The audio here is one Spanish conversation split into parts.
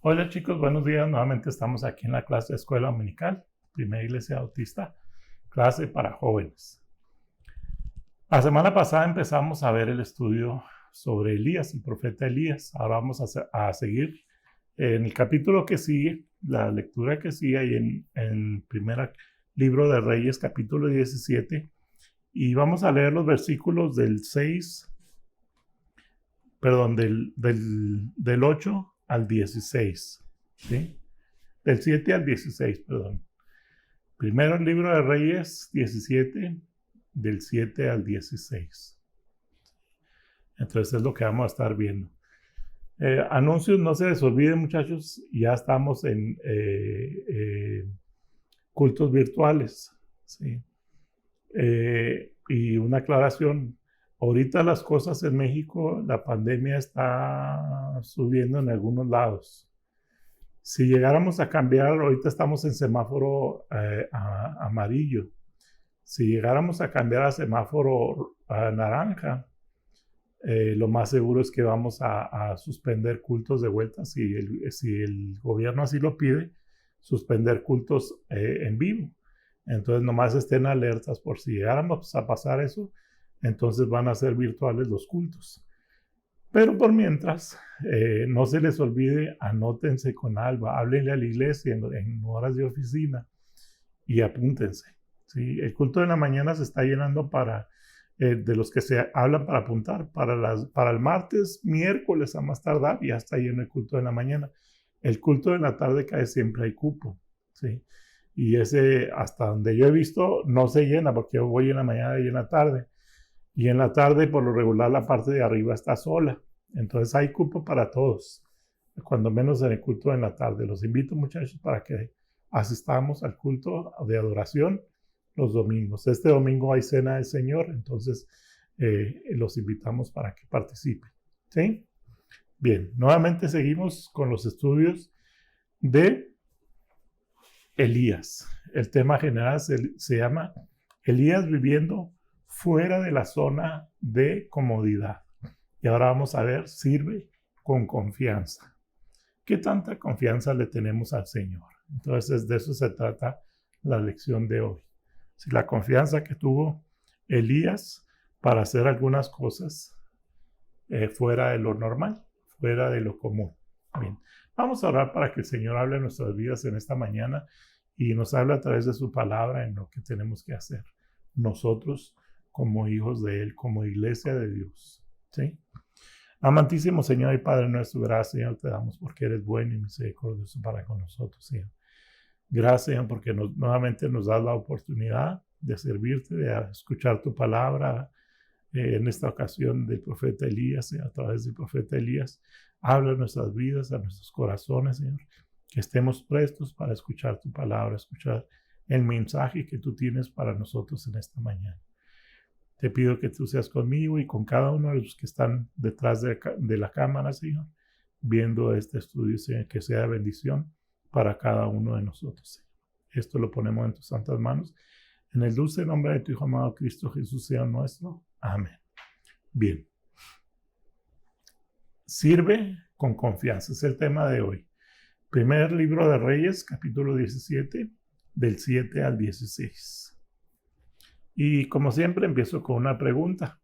Hola chicos, buenos días. Nuevamente estamos aquí en la clase de Escuela Dominical, Primera Iglesia Bautista, clase para jóvenes. La semana pasada empezamos a ver el estudio sobre Elías, el profeta Elías. Ahora vamos a seguir en el capítulo que sigue, la lectura que sigue ahí en primer libro de Reyes, capítulo 17. Y vamos a leer los versículos del 8 al 16, ¿sí? Del 7 al 16, perdón. Primero el libro de Reyes 17, del 7 al 16. Entonces es lo que vamos a estar viendo. Anuncios, no se les olvide, muchachos, ya estamos en cultos virtuales, ¿sí? Y una aclaración, ahorita las cosas en México, la pandemia está subiendo en algunos lados. Si llegáramos a cambiar, ahorita estamos en semáforo amarillo. Si llegáramos a cambiar a semáforo naranja, lo más seguro es que vamos a suspender cultos de vuelta, si el gobierno así lo pide, suspender cultos en vivo. Entonces, nomás estén alertas por si llegáramos a pasar eso, entonces van a ser virtuales los cultos. Pero por mientras, no se les olvide, anótense con Alba, háblenle a la iglesia en horas de oficina y apúntense, ¿sí? El culto de la mañana se está llenando de los que se hablan para apuntar. Para el martes, miércoles a más tardar, ya está lleno el culto de la mañana. El culto de la tarde cae siempre hay cupo, ¿sí? Y ese, hasta donde yo he visto, no se llena porque yo voy en la mañana y en la tarde. Y en la tarde, por lo regular, la parte de arriba está sola. Entonces hay cupo para todos, cuando menos en el culto en la tarde. Los invito, muchachos, para que asistamos al culto de adoración los domingos. Este domingo hay cena del Señor, entonces los invitamos para que participen. ¿Sí? Bien, nuevamente seguimos con los estudios de Elías. El tema general se llama Elías viviendo fuera de la zona de comodidad. Y ahora vamos a ver, sirve con confianza. ¿Qué tanta confianza le tenemos al Señor? Entonces, de eso se trata la lección de hoy. Si la confianza que tuvo Elías para hacer algunas cosas fuera de lo normal, fuera de lo común. Bien, vamos a orar para que el Señor hable en nuestras vidas en esta mañana y nos hable a través de su palabra en lo que tenemos que hacer. Nosotros, como hijos de Él, como iglesia de Dios. ¿Sí? Amantísimo Señor y Padre nuestro, gracias, Señor, te damos porque eres bueno y misericordioso para con nosotros, Señor. Gracias, Señor, porque nuevamente nos das la oportunidad de servirte, de escuchar tu palabra. En esta ocasión del profeta Elías, Señor, a través del profeta Elías, habla en nuestras vidas, a nuestros corazones, Señor, que estemos prestos para escuchar tu palabra, escuchar el mensaje que tú tienes para nosotros en esta mañana. Te pido que tú seas conmigo y con cada uno de los que están detrás de la cámara, Señor, viendo este estudio, Señor, que sea de bendición para cada uno de nosotros, Señor. Esto lo ponemos en tus santas manos. En el dulce nombre de tu Hijo amado Cristo Jesús sea nuestro. Amén. Bien. Sirve con confianza. Es el tema de hoy. Primer libro de Reyes, capítulo 17, del 7 al 16. Y como siempre, empiezo con una pregunta.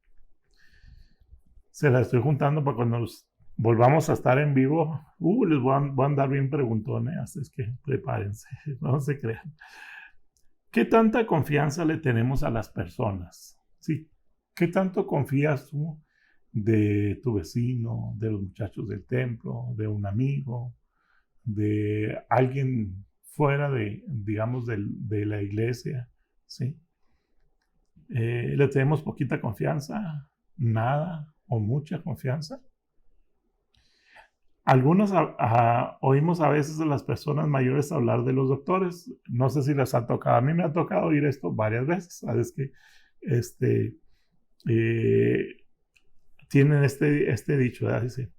Se la estoy juntando para cuando nos volvamos a estar en vivo. Les voy a andar bien preguntones, así es que prepárense, no se crean. ¿Qué tanta confianza le tenemos a las personas? ¿Sí? ¿Qué tanto confías tú de tu vecino, de los muchachos del templo, de un amigo, de alguien fuera digamos, de la iglesia? ¿Sí? ¿Le tenemos poquita confianza, nada o mucha confianza? Algunos oímos a veces a las personas mayores hablar de los doctores. No sé si les ha tocado. A mí me ha tocado oír esto varias veces. Sabes que tienen este dicho, ¿verdad? Dice,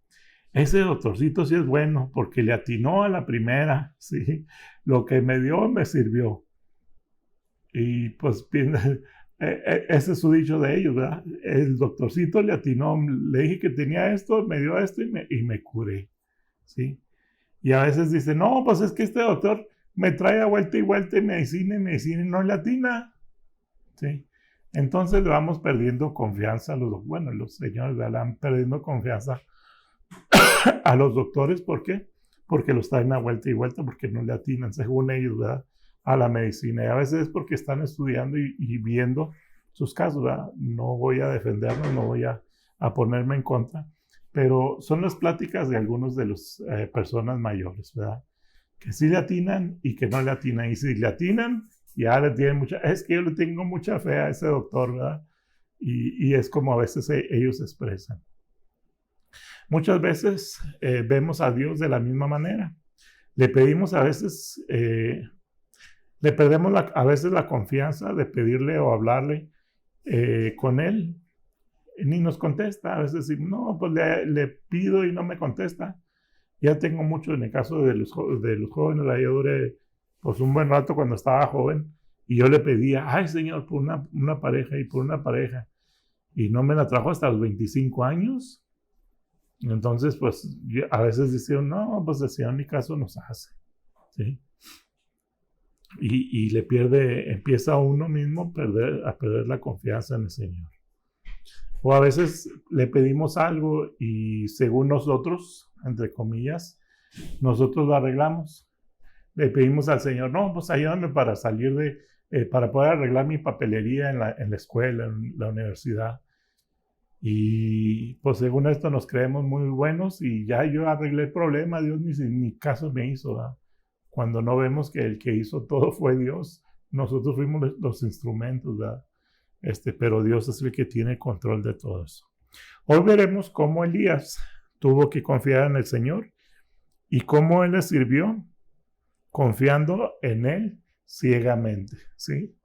ese doctorcito sí es bueno porque le atinó a la primera, ¿sí? Lo que me dio me sirvió. Y pues ese es su dicho de ellos, ¿verdad? El doctorcito le atinó, le dije que tenía esto, me dio esto y me curé, ¿sí? Y a veces dice, no, pues es que este doctor me trae a vuelta y medicina y no le atina. ¿Sí? Entonces le vamos perdiendo confianza a los señores van perdiendo confianza a los doctores. ¿Por qué? Porque los traen a vuelta y vuelta, porque no le atinan, según ellos, ¿verdad? A la medicina. Y a veces es porque están estudiando y viendo sus casos, ¿verdad? No voy a defenderlos, no voy a ponerme en contra, pero son las pláticas de algunos de las personas mayores, ¿verdad? Que sí le atinan y que no le atinan. Y si le atinan, ya le tienen es que yo le tengo mucha fe a ese doctor, ¿verdad? Y es como a veces ellos expresan. Muchas veces vemos a Dios de la misma manera. Le pedimos a veces, le perdemos a veces la confianza de pedirle o hablarle con Él. Ni nos contesta. A veces decimos, no, pues le pido y no me contesta. Ya tengo mucho en el caso de los jóvenes, yo duré pues un buen rato cuando estaba joven y yo le pedía, ay Señor, por una pareja y por una pareja. Y no me la trajo hasta los 25 años. Entonces, pues a veces decían, no, pues el Señor ni caso nos hace. ¿Sí? Y empieza uno mismo a perder la confianza en el Señor. O a veces le pedimos algo y según nosotros, entre comillas, nosotros lo arreglamos. Le pedimos al Señor, no, pues ayúdame para salir para poder arreglar mi papelería en la escuela, en la universidad. Y pues según esto nos creemos muy buenos y ya yo arreglé el problema, Dios ni caso me hizo, ¿verdad? Cuando no vemos que el que hizo todo fue Dios, nosotros fuimos los instrumentos, ¿verdad? Pero Dios es el que tiene control de todo eso. Hoy veremos cómo Elías tuvo que confiar en el Señor y cómo él le sirvió confiando en él ciegamente, ¿sí?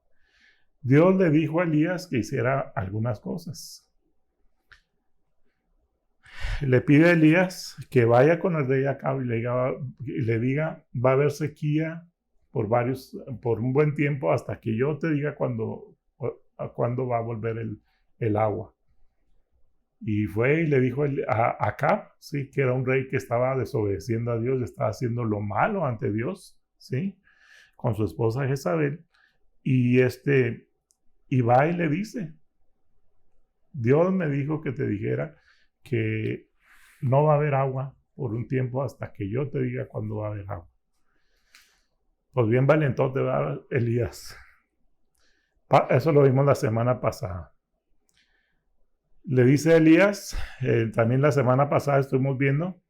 Dios le dijo a Elías que hiciera algunas cosas. Le pide a Elías que vaya con el rey Acab y le diga, va a haber sequía por un buen tiempo hasta que yo te diga cuándo va a volver el agua. Y fue y le dijo a Acab, ¿sí? Que era un rey que estaba desobedeciendo a Dios, estaba haciendo lo malo ante Dios, ¿sí? Con su esposa Jezabel. Y va y le dice, Dios me dijo que te dijera que no va a haber agua por un tiempo hasta que yo te diga cuándo va a haber agua. Pues bien valentote, ¿verdad, Elías? Eso lo vimos la semana pasada. Le dice a Elías, también la semana pasada estuvimos viendo,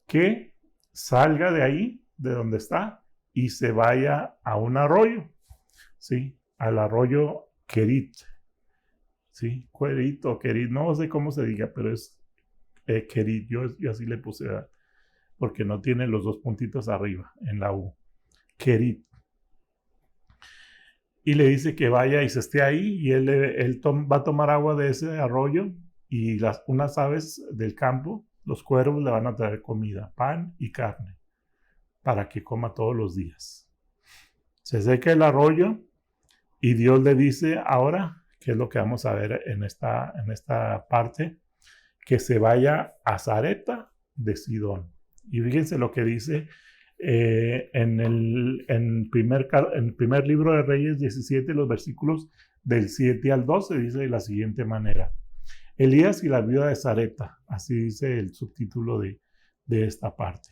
que salga de ahí, de donde está, y se vaya a un arroyo, ¿sí? Al arroyo Kerit, ¿sí? Kerit o Kerit, no sé cómo se diga, pero es Kerit, yo así le puse, ¿verdad? Porque no tiene los dos puntitos arriba, en la U. Kerit. Y le dice que vaya y se esté ahí y él va a tomar agua de ese arroyo y unas aves del campo, los cuervos, le van a traer comida, pan y carne, para que coma todos los días. Se seca el arroyo y Dios le dice ahora, que es lo que vamos a ver en esta parte, que se vaya a Sarepta de Sidón. Y fíjense lo que dice en el primer libro de Reyes 17, los versículos del 7 al 12, dice de la siguiente manera. Elías y la viuda de Sarepta, así dice el subtítulo de esta parte.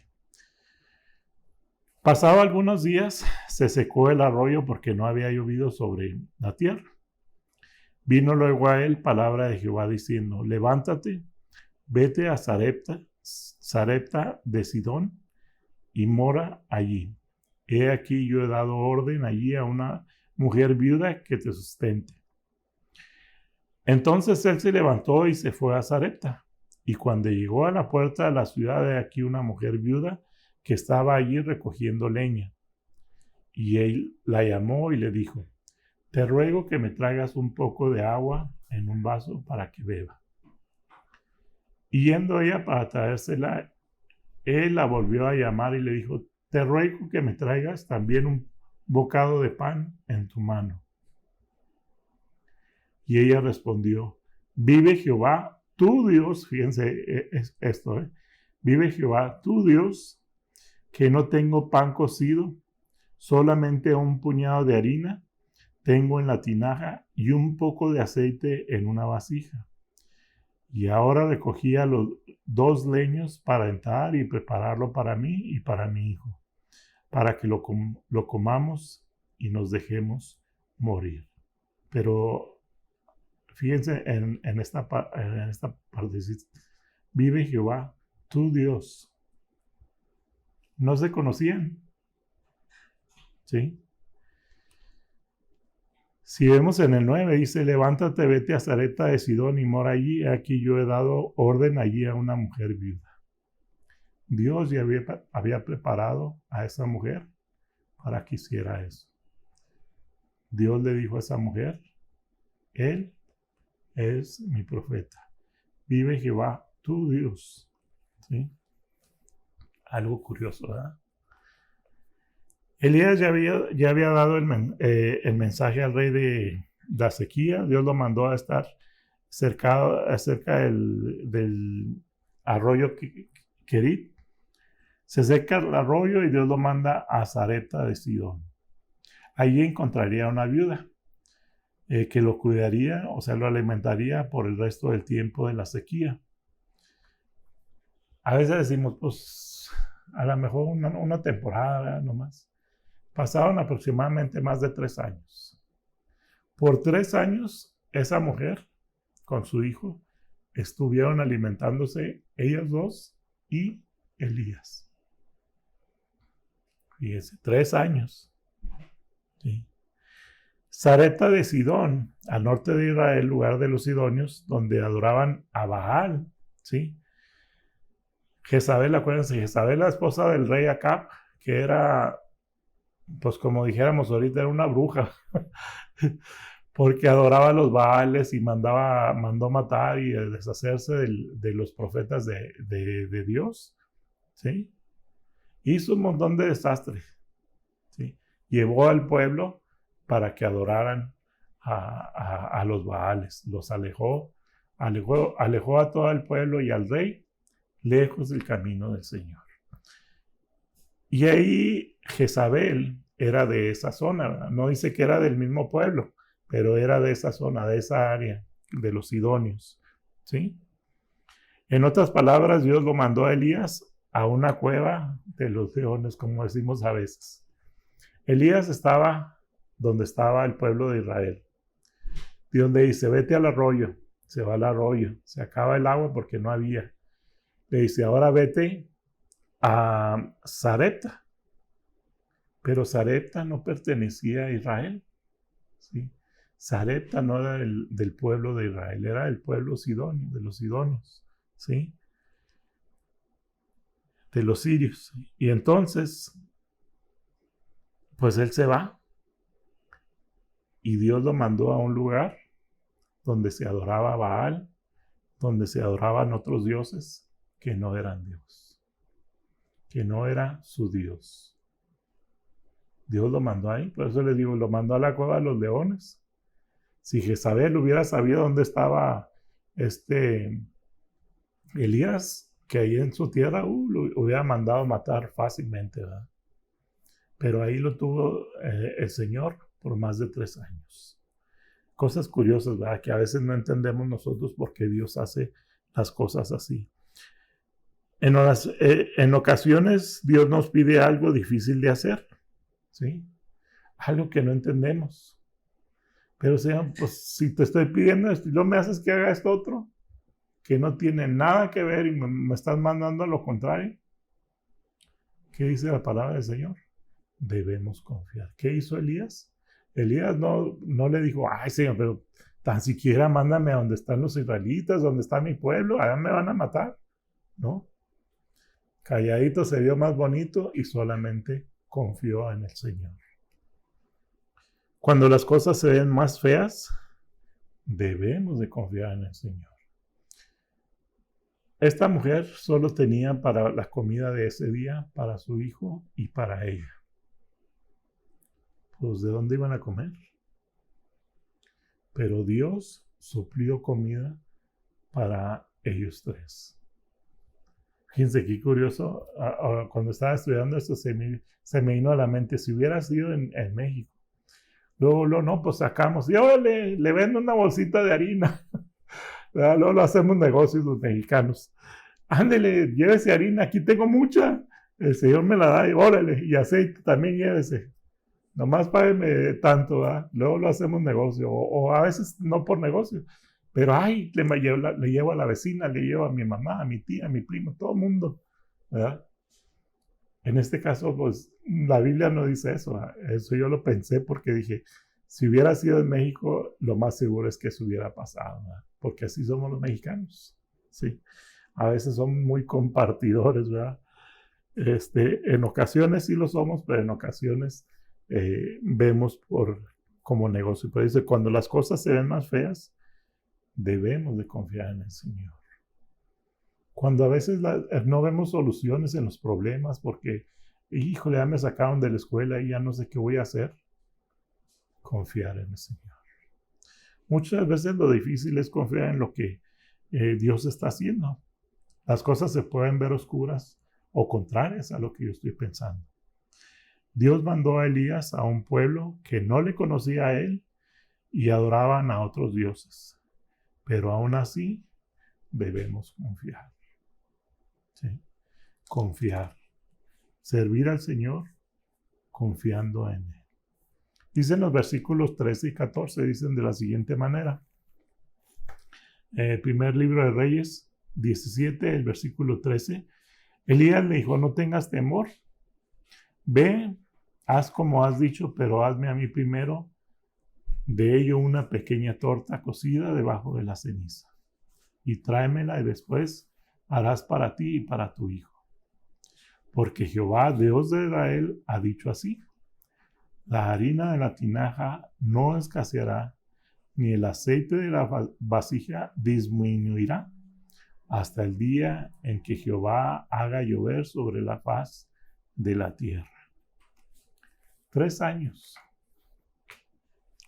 Pasado algunos días, se secó el arroyo porque no había llovido sobre la tierra. Vino luego a él palabra de Jehová diciendo, levántate, vete a Sarepta de Sidón, y mora allí. He aquí yo he dado orden allí a una mujer viuda que te sustente. Entonces él se levantó y se fue a Sarepta. Y cuando llegó a la puerta de la ciudad, de aquí una mujer viuda que estaba allí recogiendo leña. Y él la llamó y le dijo, te ruego que me traigas un poco de agua en un vaso para que beba. Y yendo ella para traérsela, él la volvió a llamar y le dijo, te ruego que me traigas también un bocado de pan en tu mano. Y ella respondió, vive Jehová, tu Dios, fíjense esto, vive Jehová, tu Dios, que no tengo pan cocido, solamente un puñado de harina tengo en la tinaja y un poco de aceite en una vasija. Y ahora recogía los 2 leños para entrar y prepararlo para mí y para mi hijo, para que lo comamos y nos dejemos morir. Pero fíjense en esta parte, vive Jehová, tu Dios. No se conocían, ¿sí? Si vemos en el 9, dice, levántate, vete a Sarepta de Sidón y mora allí. Aquí yo he dado orden allí a una mujer viuda. Dios ya había preparado a esa mujer para que hiciera eso. Dios le dijo a esa mujer, Él es mi profeta. Vive Jehová, tu Dios. ¿Sí? Algo curioso, ¿verdad? Elías ya había dado el mensaje al rey de la sequía. Dios lo mandó a estar cerca del arroyo Kerit. Se seca el arroyo y Dios lo manda a Sarepta de Sidón. Allí encontraría una viuda que lo cuidaría, o sea, lo alimentaría por el resto del tiempo de la sequía. A veces decimos, pues, a lo mejor una temporada nomás. Pasaron aproximadamente más de 3 años. Por 3 años, esa mujer con su hijo estuvieron alimentándose ellas dos y Elías. Fíjense, 3 años. ¿Sí? Sarepta de Sidón, al norte de Israel, lugar de los sidonios, donde adoraban a Baal. ¿Sí? Jezabel, acuérdense, Jezabel, la esposa del rey Acab, que era, pues como dijéramos ahorita, era una bruja, porque adoraba a los Baales y mandó matar y deshacerse de los profetas de Dios. ¿Sí? Hizo un montón de desastre. ¿Sí? Llevó al pueblo para que adoraran a los Baales. Los alejó a todo el pueblo y al rey lejos del camino del Señor. Y ahí Jezabel era de esa zona, ¿verdad? No dice que era del mismo pueblo, pero era de esa zona, de esa área, de los sidonios. ¿Sí? En otras palabras, Dios lo mandó a Elías a una cueva de los leones, como decimos a veces. Elías estaba donde estaba el pueblo de Israel. Dios le dice, vete al arroyo. Se va al arroyo. Se acaba el agua porque no había. Le dice, ahora vete a Sarepta. Pero Sarepta no pertenecía a Israel. ¿Sí? Sarepta no era del pueblo de Israel, era del pueblo sidonio, de los sidonios. ¿Sí? De los sirios. Y entonces, pues él se va. Y Dios lo mandó a un lugar donde se adoraba a Baal, donde se adoraban otros dioses que no eran Dios, que no era su Dios. Dios lo mandó ahí, por eso les digo, lo mandó a la cueva de los leones. Si Jezabel hubiera sabido dónde estaba Elías, que ahí en su tierra, lo hubiera mandado matar fácilmente, ¿verdad? Pero ahí lo tuvo el Señor por más de 3 años. Cosas curiosas, ¿verdad? Que a veces no entendemos nosotros por qué Dios hace las cosas así. En ocasiones Dios nos pide algo difícil de hacer, ¿sí? Algo que no entendemos. Pero Señor, pues si te estoy pidiendo esto y no me haces que haga esto otro, que no tiene nada que ver y me estás mandando a lo contrario. ¿Qué dice la palabra del Señor? Debemos confiar. ¿Qué hizo Elías? Elías no le dijo, ay Señor, pero tan siquiera mándame a donde están los israelitas, donde está mi pueblo, allá me van a matar. ¿No? Calladito se vio más bonito y solamente confió en el Señor. Cuando las cosas se ven más feas, debemos de confiar en el Señor. Esta mujer solo tenía para la comida de ese día, para su hijo y para ella. Pues ¿de dónde iban a comer? Pero Dios suplió comida para ellos 3. Fíjense qué curioso, cuando estaba estudiando esto se me vino a la mente, si hubiera sido en México. Luego, no, pues sacamos, y ahora le vendo una bolsita de harina. Luego lo hacemos negocios los mexicanos. Ándele, llévese harina, aquí tengo mucha. El señor me la da y órale, y aceite también llévese. Nomás págueme tanto, ¿verdad? Luego lo hacemos negocio, o a veces no por negocio. Pero, ay, le llevo a la vecina, le llevo a mi mamá, a mi tía, a mi primo, todo el mundo, ¿verdad? En este caso, pues, la Biblia no dice eso, ¿verdad? Eso yo lo pensé porque dije, si hubiera sido en México, lo más seguro es que eso hubiera pasado, ¿verdad? Porque así somos los mexicanos, ¿sí? A veces son muy compartidores, ¿verdad? En ocasiones sí lo somos, pero en ocasiones vemos como negocio. Pero dice, cuando las cosas se ven más feas, debemos de confiar en el Señor. Cuando a veces no vemos soluciones en los problemas porque, híjole, ya me sacaron de la escuela y ya no sé qué voy a hacer, confiar en el Señor. Muchas veces lo difícil es confiar en lo que Dios está haciendo. Las cosas se pueden ver oscuras o contrarias a lo que yo estoy pensando. Dios mandó a Elías a un pueblo que no le conocía a él y adoraban a otros dioses. Pero aún así debemos confiar. ¿Sí? Confiar. Servir al Señor confiando en Él. Dicen los versículos 13 y 14, dicen de la siguiente manera. Primer libro de Reyes 17, el versículo 13. Elías le dijo, no tengas temor. Ve, haz como has dicho, pero hazme a mí primero de ello una pequeña torta cocida debajo de la ceniza. Y tráemela y después harás para ti y para tu hijo. Porque Jehová, Dios de Israel, ha dicho así. La harina de la tinaja no escaseará, ni el aceite de la vasija disminuirá, hasta el día en que Jehová haga llover sobre la faz de la tierra. 3 años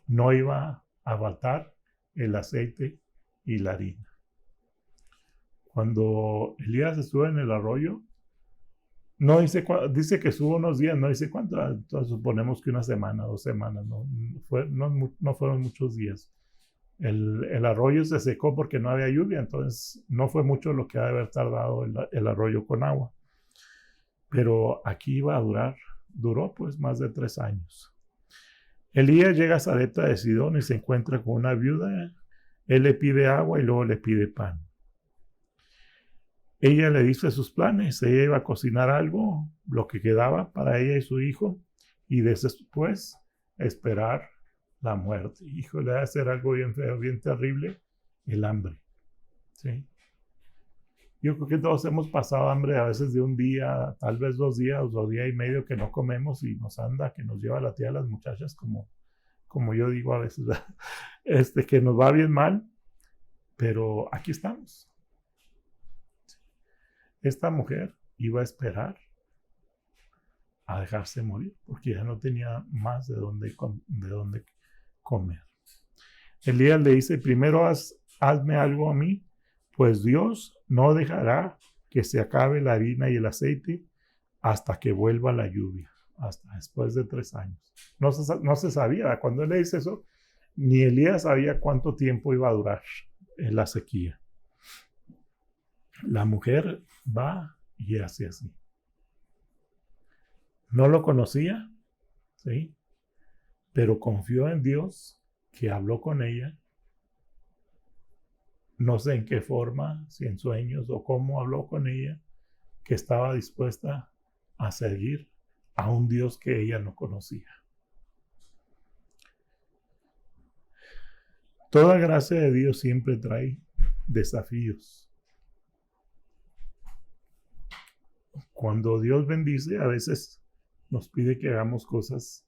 no iba a faltar el aceite y la harina. Cuando Elías estuvo en el arroyo, no dice, dice que estuvo unos días, no dice cuánto, entonces suponemos que 1 semana, 2 semanas, no fueron muchos días. El arroyo se secó porque no había lluvia, entonces no fue mucho lo que ha de haber tardado el arroyo con agua. Pero aquí iba a duró pues más de 3 años. Elías llega a Sarepta de Sidón y se encuentra con una viuda. Él le pide agua y luego le pide pan. Ella le dice sus planes. Ella iba a cocinar algo, lo que quedaba para ella y su hijo, y después esperar la muerte. Híjole, va a ser algo bien feo, bien terrible, el hambre. ¿Sí? Yo creo que todos hemos pasado hambre a veces de un día, tal vez 2 días o 1 día y medio que no comemos y nos anda, que nos lleva la tía a las muchachas, como yo digo a veces, que nos va bien mal, pero aquí estamos. Esta mujer iba a esperar a dejarse morir porque ya no tenía más de dónde comer. Elías le dice, primero hazme algo a mí, pues Dios no dejará que se acabe la harina y el aceite hasta que vuelva la lluvia, hasta después de 3 años. No se sabía, cuando él le dice eso, ni Elías sabía cuánto tiempo iba a durar la sequía. La mujer va y hace así. No lo conocía, ¿sí? Pero confió en Dios que habló con ella. No sé en qué forma, si en sueños o cómo habló con ella, que estaba dispuesta a seguir a un Dios que ella no conocía. Toda gracia de Dios siempre trae desafíos. Cuando Dios bendice, a veces nos pide que hagamos cosas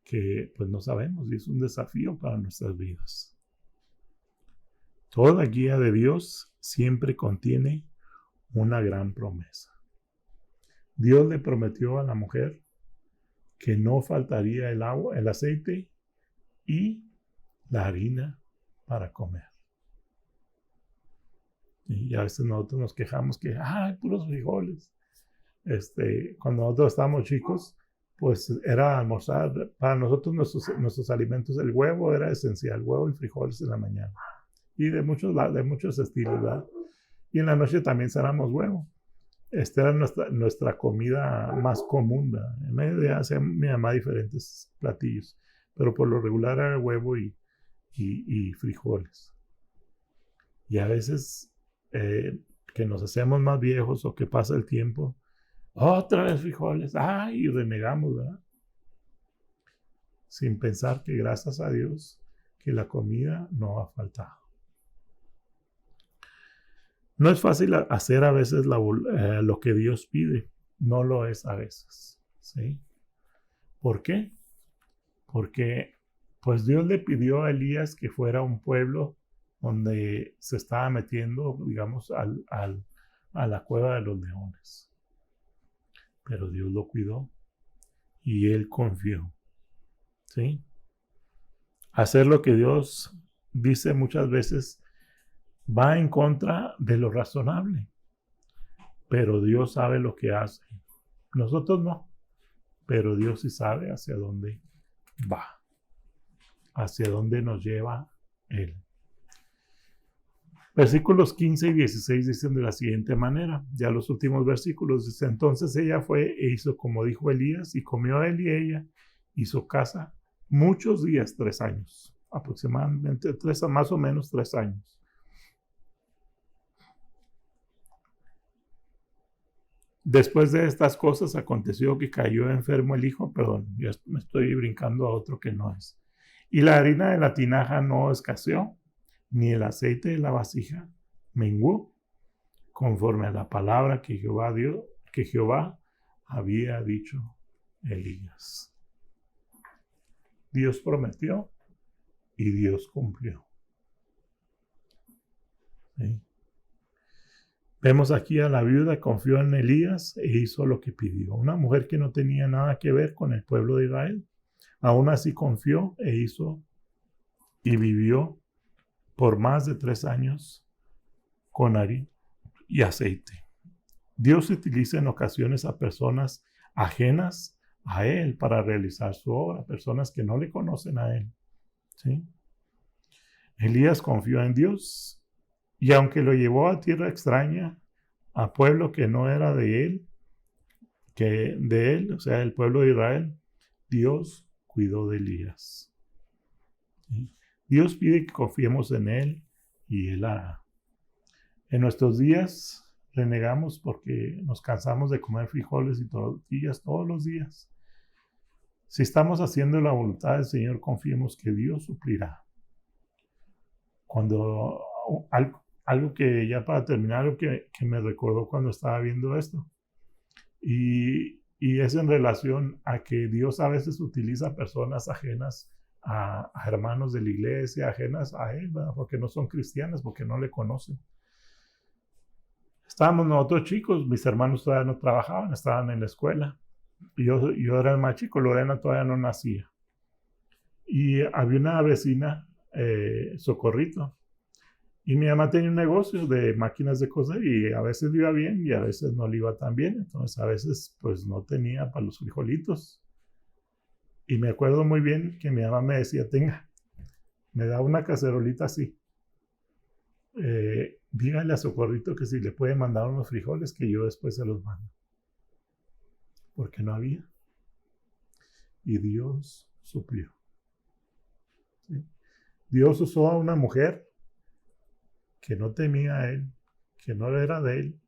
que pues no sabemos y es un desafío para nuestras vidas. Toda guía de Dios siempre contiene una gran promesa. Dios le prometió a la mujer que no faltaría el agua, el aceite y la harina para comer. Y a veces nosotros nos quejamos que, ¡ay, puros frijoles! Cuando nosotros estábamos chicos, pues era almorzar. Para nosotros nuestros alimentos, el huevo era esencial, huevo y frijoles en la mañana. Y de muchos estilos, ¿verdad? Y en la noche también cenamos huevo. Esta era nuestra comida más común, ¿verdad? En medio de hacía mi mamá diferentes platillos, pero por lo regular era huevo y frijoles. Y a veces que nos hacemos más viejos o que pasa el tiempo, otra vez frijoles, ¡ay! Y renegamos, ¿verdad? Sin pensar que gracias a Dios que la comida no ha faltado. No es fácil hacer a veces lo que Dios pide, no lo es a veces, ¿sí? ¿Por qué? Porque pues Dios le pidió a Elías que fuera a un pueblo donde se estaba metiendo, digamos, a la cueva de los leones. Pero Dios lo cuidó y él confió, ¿sí? Hacer lo que Dios dice muchas veces va en contra de lo razonable, pero Dios sabe lo que hace. Nosotros no, pero Dios sí sabe hacia dónde va, hacia dónde nos lleva Él. Versículos 15 y 16 dicen de la siguiente manera, ya los últimos versículos, dice, entonces ella fue e hizo como dijo Elías, y comió él y ella, hizo casa muchos días, 3 años, aproximadamente más o menos 3 años. Después de estas cosas aconteció que cayó enfermo el hijo, perdón, ya me estoy brincando a otro que no es. Y la harina de la tinaja no escaseó, ni el aceite de la vasija menguó, conforme a la palabra que Jehová había dicho a Elías. Dios prometió y Dios cumplió. ¿Sí? Vemos aquí a la viuda, confió en Elías e hizo lo que pidió. Una mujer que no tenía nada que ver con el pueblo de Israel. Aún así confió e hizo y vivió por más de 3 años con harina y aceite. Dios utiliza en ocasiones a personas ajenas a Él para realizar su obra, personas que no le conocen a Él. ¿Sí? Elías confió en Dios y aunque lo llevó a tierra extraña, a pueblo que no era de él, o sea, el pueblo de Israel, Dios cuidó de Elías. ¿Sí? Dios pide que confiemos en Él y Él hará. En nuestros días renegamos porque nos cansamos de comer frijoles y tortillas todos los días. Si estamos haciendo la voluntad del Señor, confiemos que Dios suplirá. Cuando algo que ya para terminar, algo que me recordó cuando estaba viendo esto, y es en relación a que Dios a veces utiliza personas ajenas a hermanos de la iglesia, ajenas a Él, ¿verdad? Porque no son cristianas, porque no le conocen. Estábamos nosotros chicos, mis hermanos todavía no trabajaban, estaban en la escuela. Y yo era el más chico, Lorena todavía no nacía. Y había una vecina, Socorrito, y mi mamá tenía un negocio de máquinas de coser y a veces le iba bien y a veces no le iba tan bien. Entonces a veces pues no tenía para los frijolitos. Y me acuerdo muy bien que mi mamá me decía, me da una cacerolita así. Dígale a Socorrito que si le puede mandar unos frijoles que yo después se los mando. Porque no había. Y Dios suplió. ¿Sí? Dios usó a una mujer que no temía a Él, que no era de Él,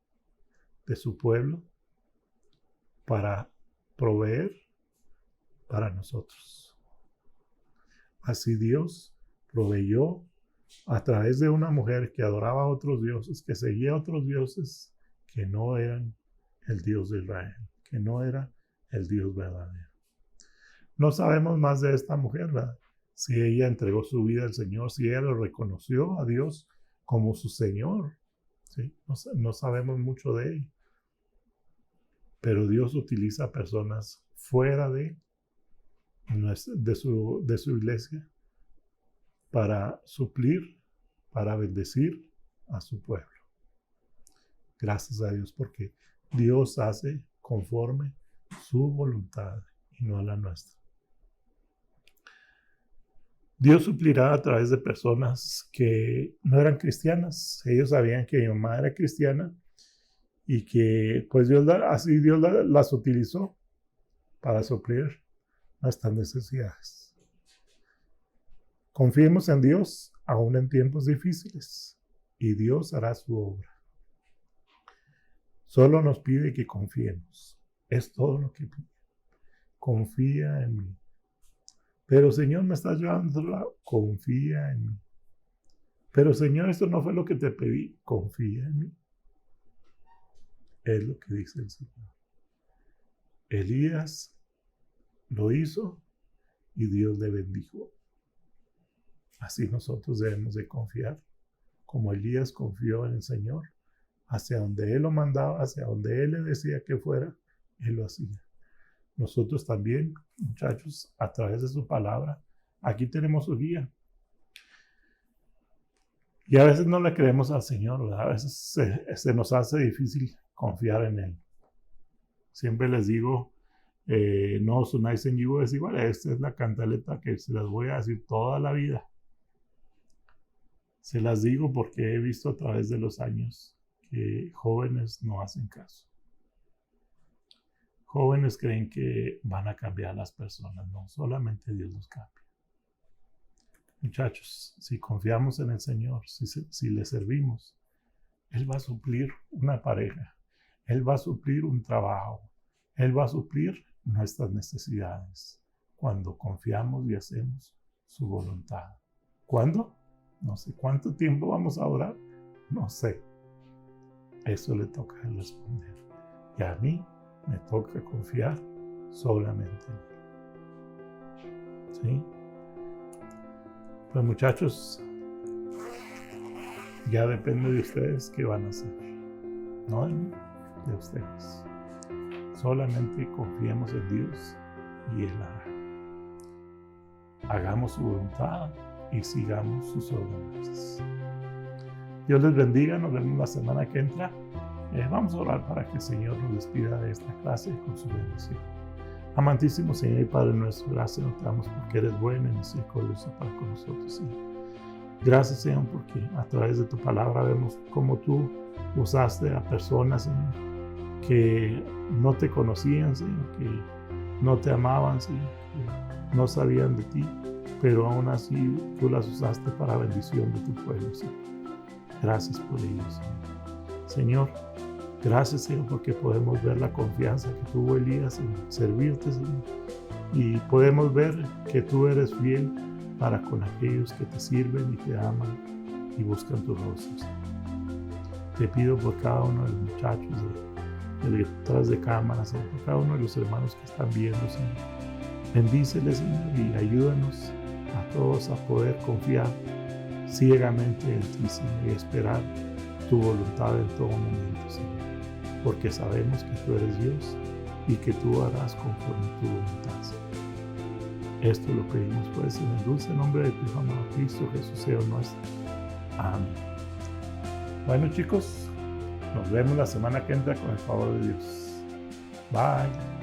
de su pueblo, para proveer para nosotros. Así Dios proveyó a través de una mujer que adoraba a otros dioses, que seguía a otros dioses que no eran el Dios de Israel, que no era el Dios verdadero. No sabemos más de esta mujer, ¿verdad? Si ella entregó su vida al Señor, si ella lo reconoció a Dios como su Señor, ¿sí? No sabemos mucho de ella. Pero Dios utiliza personas fuera de su iglesia para suplir, para bendecir a su pueblo. Gracias a Dios porque Dios hace conforme su voluntad y no la nuestra. Dios suplirá a través de personas que no eran cristianas. Ellos sabían que mi mamá era cristiana y que pues Dios las utilizó para suplir nuestras necesidades. Confiemos en Dios aún en tiempos difíciles y Dios hará su obra. Solo nos pide que confiemos. Es todo lo que pide. Confía en mí. Pero Señor, me estás llevando a otro lado. Confía en mí. Pero Señor, esto no fue lo que te pedí. Confía en mí. Es lo que dice el Señor. Elías lo hizo y Dios le bendijo. Así nosotros debemos de confiar. Como Elías confió en el Señor. Hacia donde Él lo mandaba, hacia donde Él le decía que fuera, Él lo hacía. Nosotros también, muchachos, a través de su palabra, aquí tenemos su guía. Y a veces no le creemos al Señor, ¿verdad? A veces se nos hace difícil confiar en Él. Siempre les digo, no sonáis en vivo, es igual, esta es la cantaleta que se las voy a decir toda la vida. Se las digo porque he visto a través de los años que jóvenes no hacen caso. Jóvenes creen que van a cambiar las personas. No, solamente Dios los cambia. Muchachos, si confiamos en el Señor, si le servimos, Él va a suplir una pareja. Él va a suplir un trabajo. Él va a suplir nuestras necesidades cuando confiamos y hacemos su voluntad. ¿Cuándo? No sé. ¿Cuánto tiempo vamos a orar? No sé. Eso le toca a él responder. Y a mí me toca confiar solamente en él. ¿Sí? Pues muchachos, ya depende de ustedes qué van a hacer. No de mí, de ustedes. Solamente confiemos en Dios y Él hará. Hagamos su voluntad y sigamos sus ordenanzas. Dios les bendiga, nos vemos la semana que entra. Vamos a orar para que el Señor nos despida de esta clase con su bendición. Amantísimo Señor y Padre nuestro, gracias nos damos porque eres bueno y misericordioso para con nosotros, Señor. Gracias, Señor, porque a través de tu palabra vemos cómo tú usaste a personas, Señor, que no te conocían, Señor, que no te amaban, Señor, que no sabían de ti, pero aún así tú las usaste para bendición de tu pueblo, Señor. Gracias por ello, Señor. Señor, gracias, Señor, porque podemos ver la confianza que tuvo Elías en servirte, Señor. Y podemos ver que tú eres fiel para con aquellos que te sirven y te aman y buscan tu rostro, Señor. Te pido por cada uno de los muchachos de detrás de cámaras, Señor, por cada uno de los hermanos que están viendo, Señor. Bendíceles, Señor, y ayúdanos a todos a poder confiar ciegamente en ti, Señor, y esperar tu voluntad en todo momento, Señor, porque sabemos que tú eres Dios y que tú harás conforme tu voluntad, Señor. Esto lo pedimos pues en el dulce nombre de tu amado Cristo Jesús, Señor nuestro. Amén. Bueno, chicos, nos vemos la semana que entra con el favor de Dios. Bye.